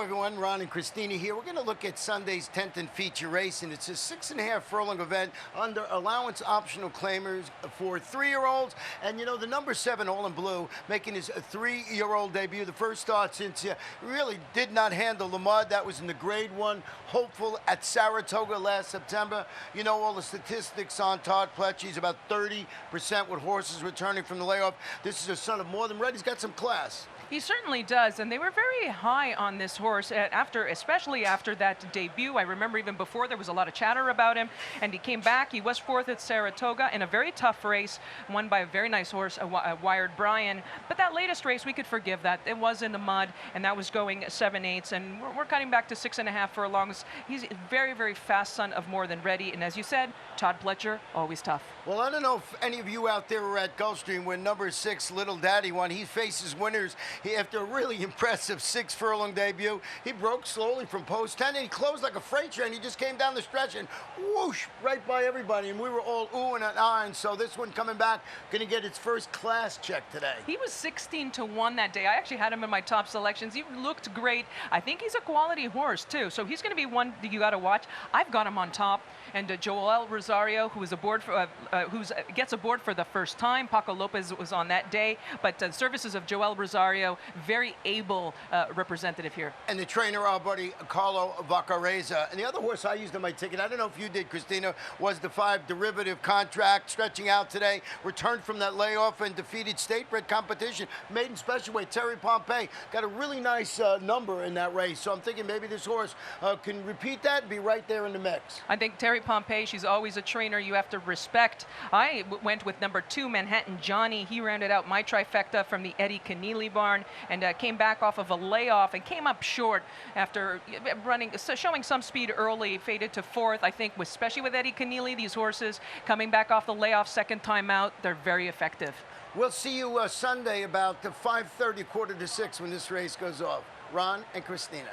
everyone. Ron and Christina here. We're going to look at Sunday's 10th and feature race, and it's a 6.5 furlong event under allowance optional claimers for 3-year-olds. And you know, the number 7, All in Blue, making his 3-year-old debut, the first start since really did not handle the mud. That was in the Grade 1 hopeful at Saratoga last September. You know all the statistics on Todd Pletcher. He's about 30% with horses returning from the layoff. This is a son of more than red. He's got some class. He certainly does, and they were very high on this horse especially after that debut. I remember even before there was a lot of chatter about him, and he came back. He was 4th at Saratoga in a very tough race, won by a very nice horse, Wired Brian. But that latest race, we could forgive that. It was in the mud, and that was going 7/8, and we're cutting back to 6.5 furlongs. He's a very, very fast son of more than ready, and as you said, Todd Pletcher, always tough. Well, I don't know if any of you out there were at Gulfstream when number 6, Little Daddy, won. He faces winners. After a really impressive 6-furlong debut, he broke slowly from post 10, and he closed like a freight train. He just came down the stretch and whoosh, right by everybody, and we were all oohing and ahhing. So this one coming back, going to get its first class check today. He was 16-1 that day. I actually had him in my top selections. He looked great. I think he's a quality horse, too, so he's going to be one that you got to watch. I've got him on top, and Joel Rosario, who is aboard for, gets aboard for the first time. Paco Lopez was on that day, but the services of Joel Rosario, very able representative here. And the trainer, our buddy Carlo Vaccareza. And the other horse I used on my ticket, I don't know if you did, Christina, was the 5 Derivative Contract, stretching out today, returned from that layoff and defeated state-bred competition. Maiden special weight, Terry Pompey, got a really nice number in that race. So I'm thinking maybe this horse can repeat that and be right there in the mix. I think Terry Pompey, she's always a trainer you have to respect. I went with number 2, Manhattan Johnny. He rounded out my trifecta from the Eddie Keneally barn, and came back off of a layoff and came up short after showing some speed early, faded to 4th. I think, especially with Eddie Keneally, these horses coming back off the layoff second time out, they're very effective. We'll see you Sunday about 5:30, 5:45 when this race goes off. Ron and Christina.